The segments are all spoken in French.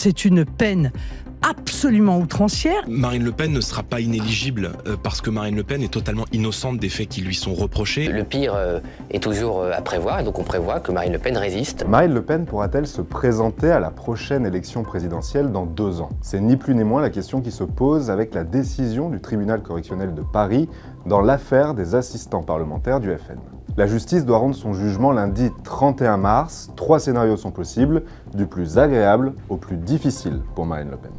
C'est une peine absolument outrancière. Marine Le Pen ne sera pas inéligible parce que Marine Le Pen est totalement innocente des faits qui lui sont reprochés. Le pire est toujours à prévoir, et donc on prévoit que Marine Le Pen résiste. Marine Le Pen pourra-t-elle se présenter à la prochaine élection présidentielle dans 2 ans? C'est ni plus ni moins la question qui se pose avec la décision du tribunal correctionnel de Paris dans l'affaire des assistants parlementaires du FN. La justice doit rendre son jugement lundi 31 mars. 3 scénarios sont possibles, du plus agréable au plus difficile pour Marine Le Pen.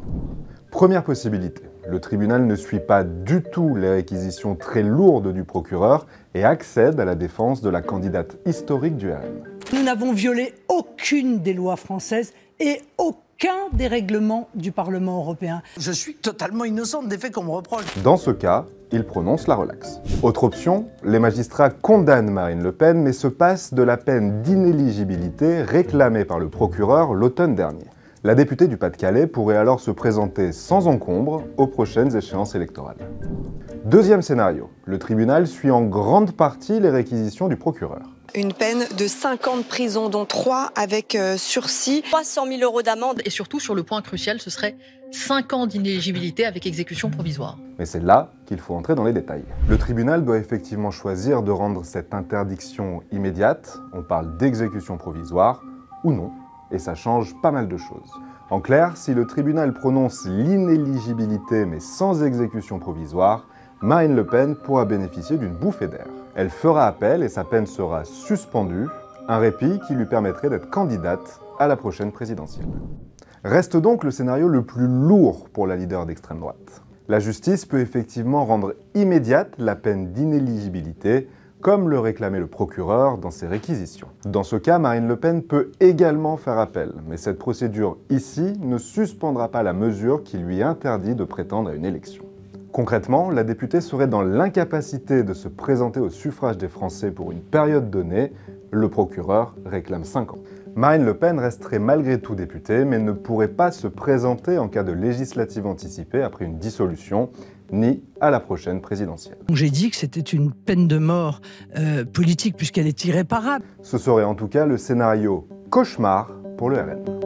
Première possibilité, le tribunal ne suit pas du tout les réquisitions très lourdes du procureur et accède à la défense de la candidate historique du RN. Nous n'avons violé aucune des lois françaises et aucun des règlements du Parlement européen. Je suis totalement innocente des faits qu'on me reproche. Dans ce cas, il prononce la relaxe. Autre option, les magistrats condamnent Marine Le Pen mais se passent de la peine d'inéligibilité réclamée par le procureur l'automne dernier. La députée du Pas-de-Calais pourrait alors se présenter sans encombre aux prochaines échéances électorales. Deuxième scénario, le tribunal suit en grande partie les réquisitions du procureur. Une peine de 5 ans de prison, dont 3 avec sursis. 300 000 € d'amende et surtout, sur le point crucial, ce serait 5 ans d'inéligibilité avec exécution provisoire. Mais c'est là qu'il faut entrer dans les détails. Le tribunal doit effectivement choisir de rendre cette interdiction immédiate, on parle d'exécution provisoire, ou non, et ça change pas mal de choses. En clair, si le tribunal prononce l'inéligibilité mais sans exécution provisoire, Marine Le Pen pourra bénéficier d'une bouffée d'air. Elle fera appel et sa peine sera suspendue, un répit qui lui permettrait d'être candidate à la prochaine présidentielle. Reste donc le scénario le plus lourd pour la leader d'extrême droite. La justice peut effectivement rendre immédiate la peine d'inéligibilité, comme le réclamait le procureur dans ses réquisitions. Dans ce cas, Marine Le Pen peut également faire appel, mais cette procédure ici ne suspendra pas la mesure qui lui interdit de prétendre à une élection. Concrètement, la députée serait dans l'incapacité de se présenter au suffrage des Français pour une période donnée, le procureur réclame 5 ans. Marine Le Pen resterait malgré tout députée, mais ne pourrait pas se présenter en cas de législative anticipée après une dissolution, ni à la prochaine présidentielle. J'ai dit que c'était une peine de mort politique puisqu'elle est irréparable. Ce serait en tout cas le scénario cauchemar pour le RN.